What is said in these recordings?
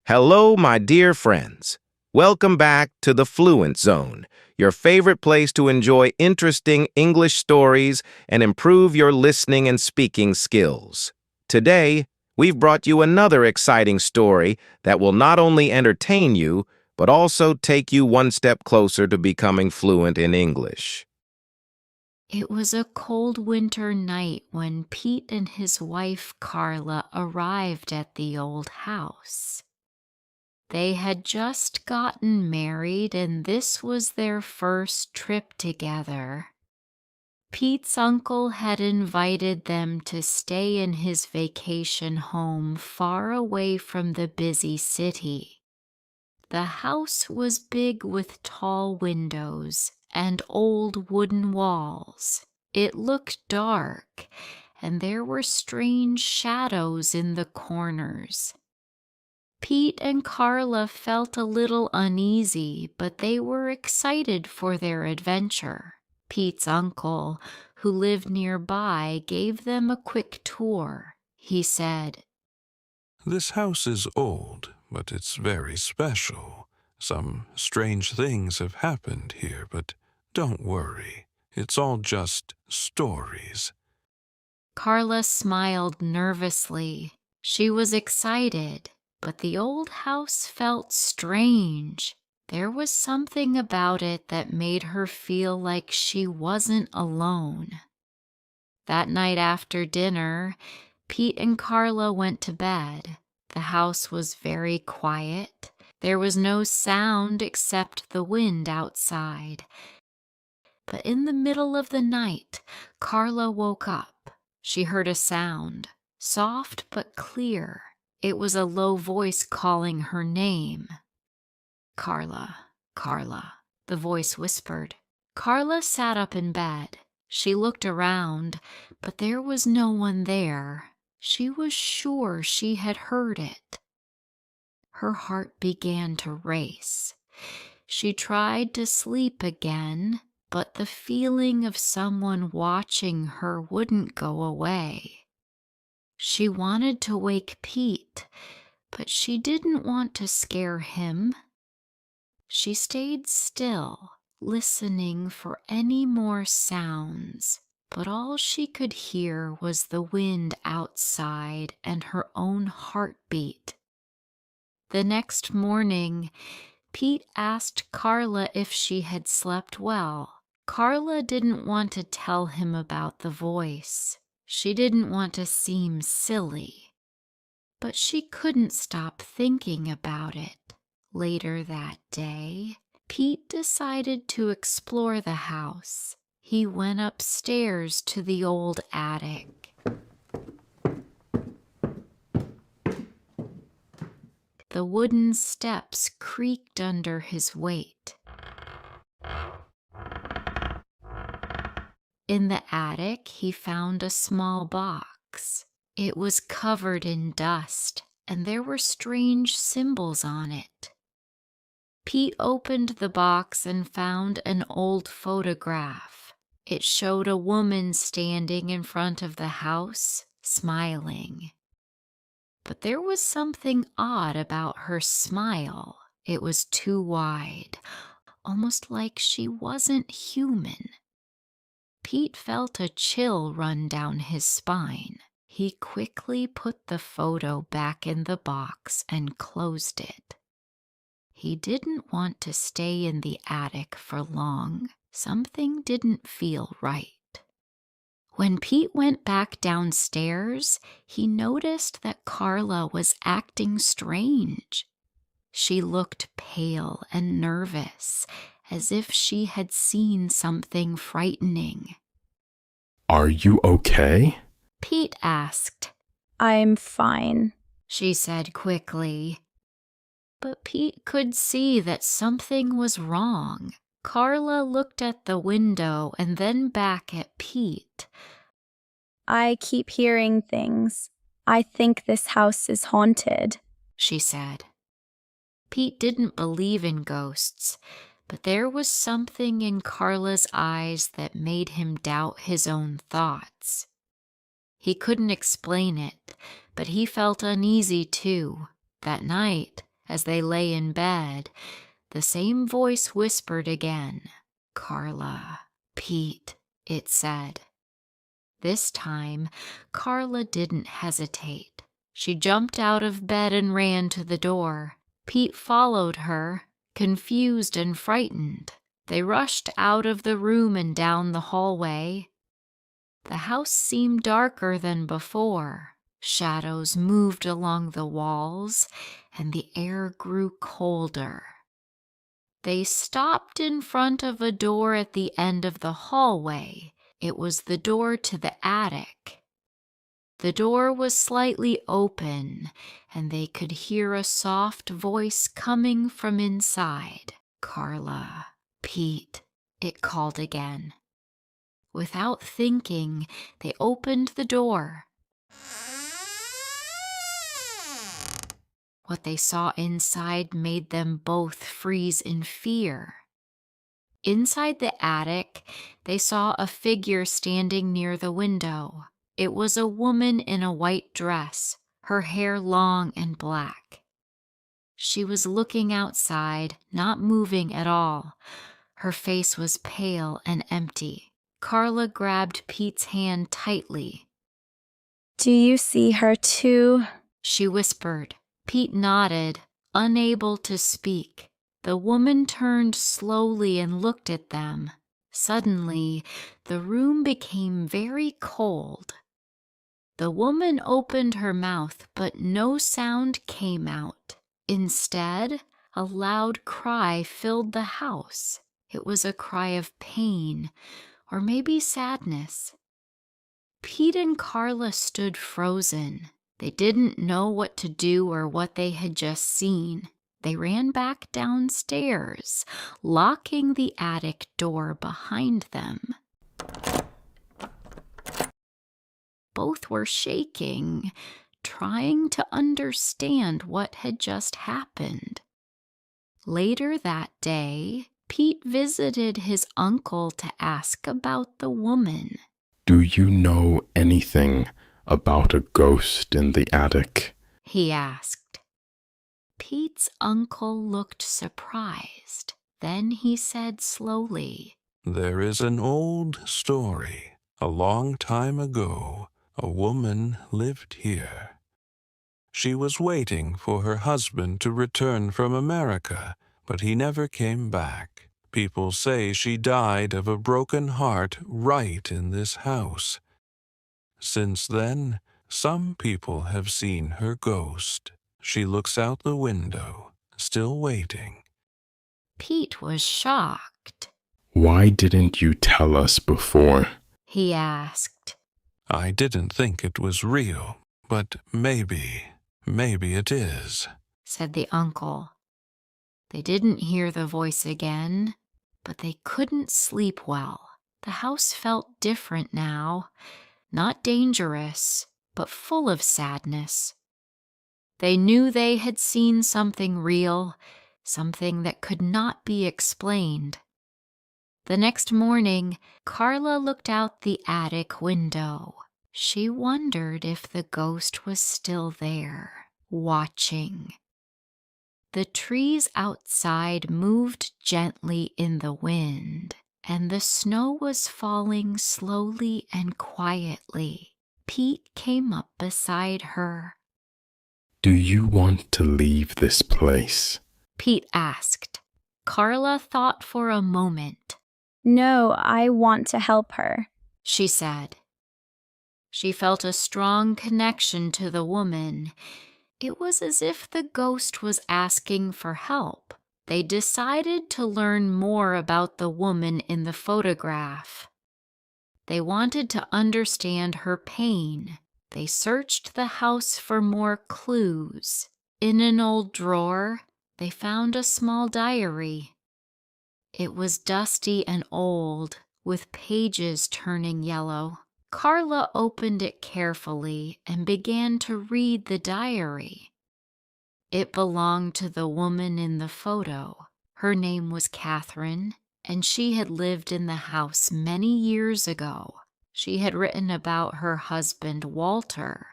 Hello, my dear friends. Welcome back to the Fluent Zone, your favorite place to enjoy interesting English stories and improve your listening and speaking skills. Today, we've brought you another exciting story that will not only entertain you, but also take you one step closer to becoming fluent in English. It was a cold winter night when Pete and his wife Carla arrived at the old house. They had just gotten married and this was their first trip together. Pete's uncle had invited them to stay in his vacation home far away from the busy city. The house was big with tall windows and old wooden walls. It looked dark, and there were strange shadows in the corners. Pete and Carla felt a little uneasy, but they were excited for their adventure. Pete's uncle, who lived nearby, gave them a quick tour. He said, "This house is old, but it's very special. Some strange things have happened here, but don't worry. It's all just stories." Carla smiled nervously. She was excited, but the old house felt strange. There was something about it that made her feel like she wasn't alone. That night after dinner, Pete and Carla went to bed. The house was very quiet. There was no sound except the wind outside. But in the middle of the night, Carla woke up. She heard a sound, soft but clear. It was a low voice calling her name. "Carla, Carla," the voice whispered. Carla sat up in bed. She looked around, but there was no one there. She was sure she had heard it. Her heart began to race. She tried to sleep again, but the feeling of someone watching her wouldn't go away. She wanted to wake Pete, but she didn't want to scare him. She stayed still, listening for any more sounds, but all she could hear was the wind outside and her own heartbeat. The next morning, Pete asked Carla if she had slept well. Carla didn't want to tell him about the voice. She didn't want to seem silly, but she couldn't stop thinking about it. Later that day, Pete decided to explore the house. He went upstairs to the old attic. The wooden steps creaked under his weight. In the attic, he found a small box. It was covered in dust, and there were strange symbols on it. Pete opened the box and found an old photograph. It showed a woman standing in front of the house, smiling. But there was something odd about her smile. It was too wide, almost like she wasn't human. Pete felt a chill run down his spine. He quickly put the photo back in the box and closed it. He didn't want to stay in the attic for long. Something didn't feel right. When Pete went back downstairs, he noticed that Carla was acting strange. She looked pale and nervous, as if she had seen something frightening. "Are you okay?" Pete asked. "I'm fine," she said quickly. But Pete could see that something was wrong. Carla looked at the window and then back at Pete. "I keep hearing things. I think this house is haunted," she said. Pete didn't believe in ghosts, but there was something in Carla's eyes that made him doubt his own thoughts. He couldn't explain it, but he felt uneasy too. That night, As they lay in bed, the same voice whispered again. "Carla, Pete," it said. This time, Carla didn't hesitate. She jumped out of bed and ran to the door. Pete followed her, confused and frightened. They rushed out of the room and down the hallway. The house seemed darker than before. Shadows moved along the walls, and the air grew colder. They stopped in front of a door at the end of the hallway. It was the door to the attic. The door was slightly open, and they could hear a soft voice coming from inside. "Carla, Pete," it called again. Without thinking, they opened the door. What they saw inside made them both freeze in fear. Inside the attic, they saw a figure standing near the window. It was a woman in a white dress, her hair long and black. She was looking outside, not moving at all. Her face was pale and empty. Carla grabbed Pete's hand tightly. "Do you see her too?" she whispered. Pete nodded, unable to speak. The woman turned slowly and looked at them. Suddenly, the room became very cold. The woman opened her mouth, but no sound came out. Instead, a loud cry filled the house. It was a cry of pain, or maybe sadness. Pete and Carla stood frozen. They didn't know what to do or what they had just seen. They ran back downstairs, locking the attic door behind them. Both were shaking, trying to understand what had just happened. Later that day, Pete visited his uncle to ask about the woman. Do you know anything about a ghost in the attic? He asked. Pete's uncle looked surprised. Then he said slowly, There is an old story. A long time ago, a woman lived here. She was waiting for her husband to return from America, but he never came back. People say she died of a broken heart right in this house. Since then, some people have seen her ghost. She looks out the window, still waiting. Pete was shocked. Why didn't you tell us before? He asked. I didn't think it was real, but maybe it is, said the uncle. They didn't hear the voice again, but they couldn't sleep well. The house felt different now, not dangerous, but full of sadness. They knew they had seen something real, something that could not be explained. The next morning, Carla looked out the attic window. She wondered if the ghost was still there, watching. The trees outside moved gently in the wind, and the snow was falling slowly and quietly. Pete came up beside her. Do you want to leave this place? Pete asked. Carla thought for a moment. "No, I want to help her," she said. She felt a strong connection to the woman. It was as if the ghost was asking for help. They decided to learn more about the woman in the photograph. They wanted to understand her pain. They searched the house for more clues. In an old drawer, they found a small diary. It was dusty and old, with pages turning yellow. Carla opened it carefully and began to read the diary. It belonged to the woman in the photo. Her name was Catherine, and she had lived in the house many years ago. She had written about her husband, Walter.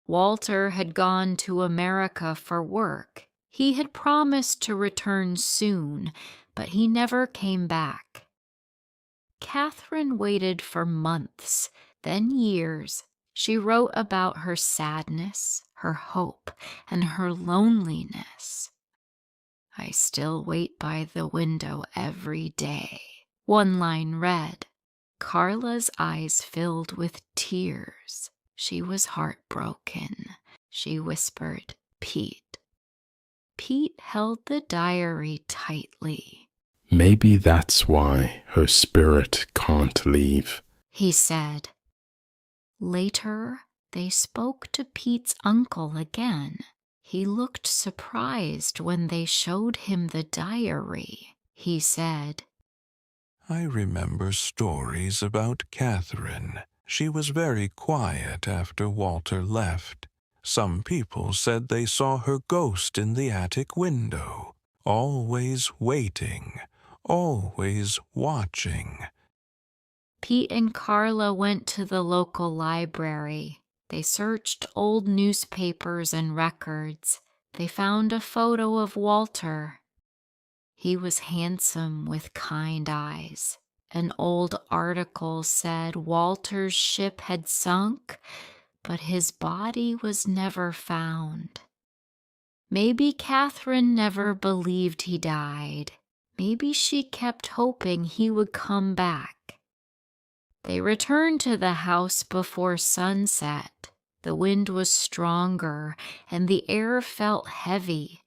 Walter had gone to America for work. He had promised to return soon, but he never came back. Catherine waited for months, then years. She wrote about her sadness, her hope, and her loneliness. I still wait by the window every day, one line read. Carla's eyes filled with tears. She was heartbroken. She whispered, Pete. Pete held the diary tightly. Maybe that's why her spirit can't leave, he said. Later, they spoke to Pete's uncle again. He looked surprised when they showed him the diary. He said, I remember stories about Catherine. She was very quiet after Walter left. Some people said they saw her ghost in the attic window, always waiting, always watching. Pete and Carla went to the local library. They searched old newspapers and records. They found a photo of Walter. He was handsome with kind eyes. An old article said Walter's ship had sunk, but his body was never found. Maybe Catherine never believed he died. Maybe she kept hoping he would come back. They returned to the house before sunset. The wind was stronger and the air felt heavy.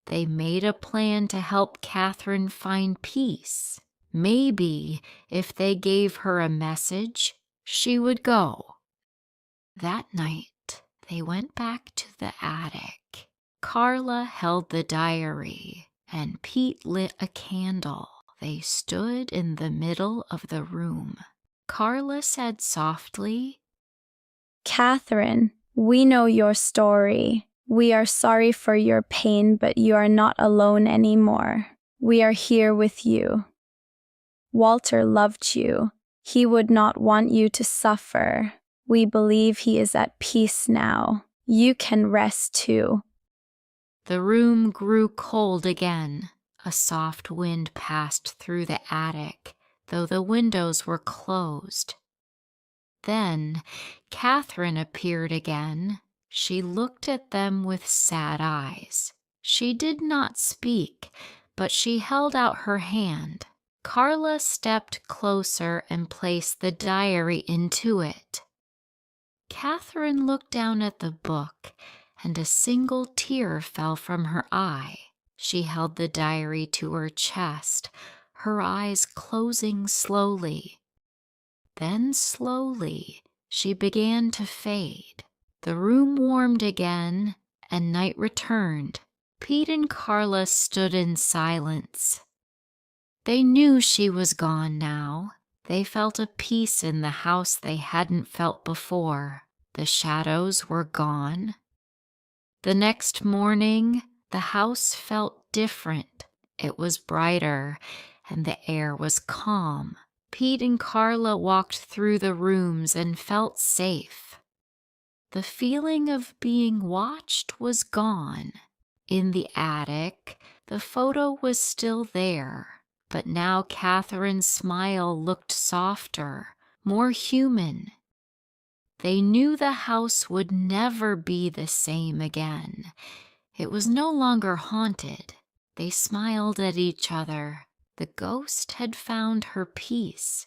They made a plan to help Catherine find peace. Maybe if they gave her a message, she would go. That night, they went back to the attic. Carla held the diary, and Pete lit a candle. They stood in the middle of the room. Carla said softly, Catherine, we know your story. We are sorry for your pain, but you are not alone anymore. We are here with you. Walter loved you. He would not want you to suffer. We believe he is at peace now. You can rest too. The room grew cold again. A soft wind passed through the attic, though the windows were closed. Then Catherine appeared again. She looked at them with sad eyes. She did not speak, but she held out her hand. Carla stepped closer and placed the diary into it. Catherine looked down at the book, and a single tear fell from her eye. She held the diary to her chest, her eyes closing slowly. Then slowly, she began to fade. The room warmed again, and night returned. Pete and Carla stood in silence. They knew she was gone now. They felt a peace in the house they hadn't felt before. The shadows were gone. The next morning, the house felt different. It was brighter, and the air was calm. Pete and Carla walked through the rooms and felt safe. The feeling of being watched was gone. In the attic, the photo was still there, but now Catherine's smile looked softer, more human. They knew the house would never be the same again. It was no longer haunted. They smiled at each other. The ghost had found her peace.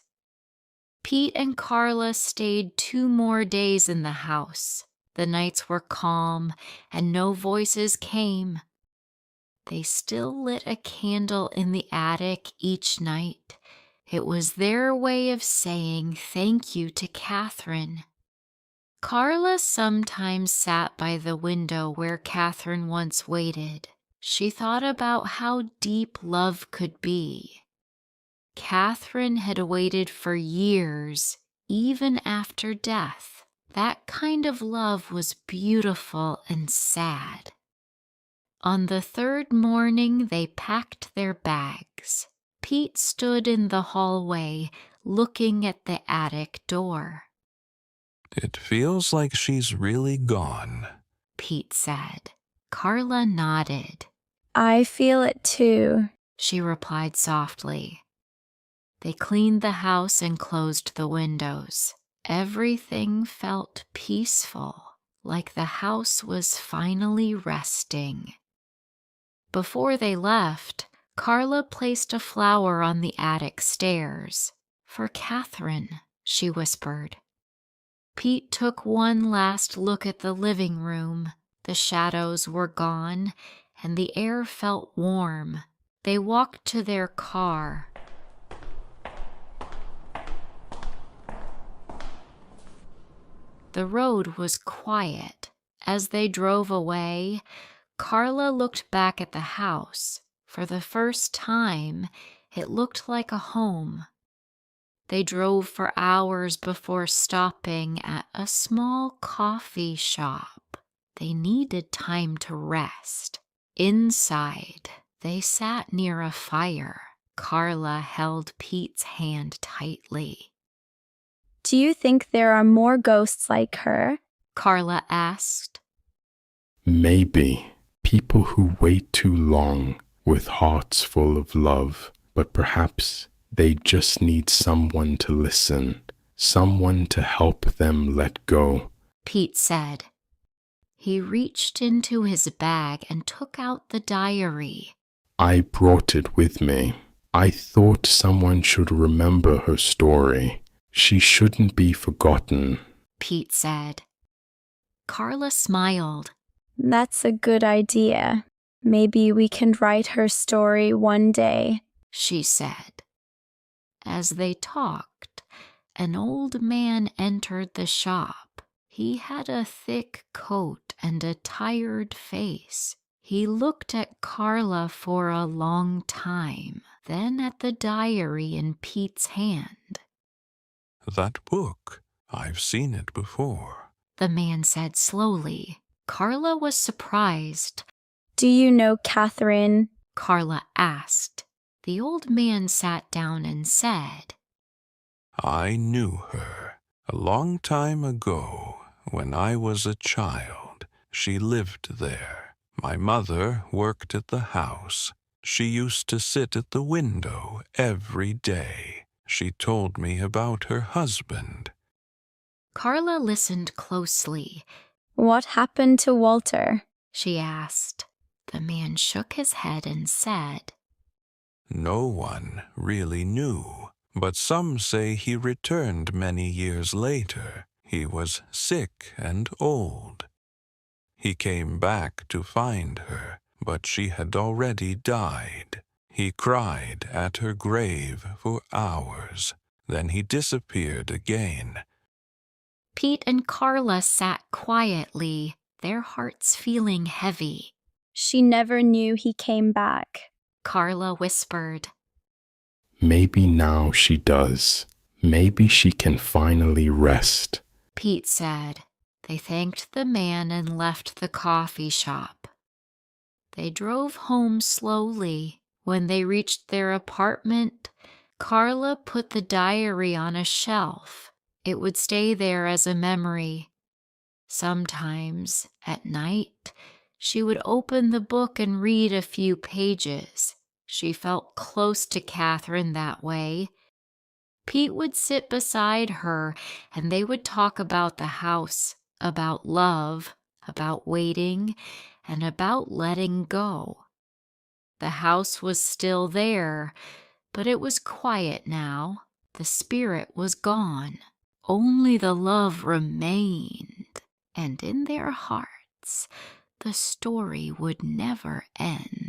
Pete and Carla stayed 2 more days in the house. The nights were calm and no voices came. They still lit a candle in the attic each night. It was their way of saying thank you to Catherine. Carla sometimes sat by the window where Catherine once waited. She thought about how deep love could be. Catherine had waited for years, even after death. That kind of love was beautiful and sad. On the 3rd morning, they packed their bags. Pete stood in the hallway, looking at the attic door. It feels like she's really gone, Pete said. Carla nodded. I feel it too. She replied softly. They cleaned the house and closed the windows. Everything felt peaceful, like the house was finally resting. Before they left, Carla placed a flower on the attic stairs. For Catherine, she whispered. Pete took one last look at the living room. The shadows were gone, and the air felt warm. They walked to their car. The road was quiet. As they drove away, Carla looked back at the house. For the first time, it looked like a home. They drove for hours before stopping at a small coffee shop. They needed time to rest. Inside, they sat near a fire. Carla held Pete's hand tightly. Do you think there are more ghosts like her? Carla asked. Maybe people who wait too long with hearts full of love, but perhaps they just need someone to listen, someone to help them let go. Pete said. He reached into his bag and took out the diary. I brought it with me. I thought someone should remember her story. She shouldn't be forgotten, Pete said. Carla smiled. That's a good idea. Maybe we can write her story one day, she said. As they talked, an old man entered the shop. He had a thick coat and a tired face. He looked at Carla for a long time, then at the diary in Pete's hand. That book, I've seen it before, the man said slowly. Carla was surprised. Do you know Catherine? Carla asked. The old man sat down and said, I knew her a long time ago when I was a child. She lived there. My mother worked at the house. She used to sit at the window every day. She told me about her husband. Carla listened closely. What happened to Walter? She asked. The man shook his head and said, No one really knew, but some say he returned many years later. He was sick and old. He came back to find her, but she had already died. He cried at her grave for hours. Then he disappeared again. Pete and Carla sat quietly, their hearts feeling heavy. She never knew he came back, Carla whispered. Maybe now she does. Maybe she can finally rest, Pete said. They thanked the man and left the coffee shop. They drove home slowly. When they reached their apartment, Carla put the diary on a shelf. It would stay there as a memory. Sometimes, at night, she would open the book and read a few pages. She felt close to Catherine that way. Pete would sit beside her, and they would talk about the house, about love, about waiting, and about letting go. The house was still there, but it was quiet now. The spirit was gone. Only the love remained, and in their hearts, the story would never end.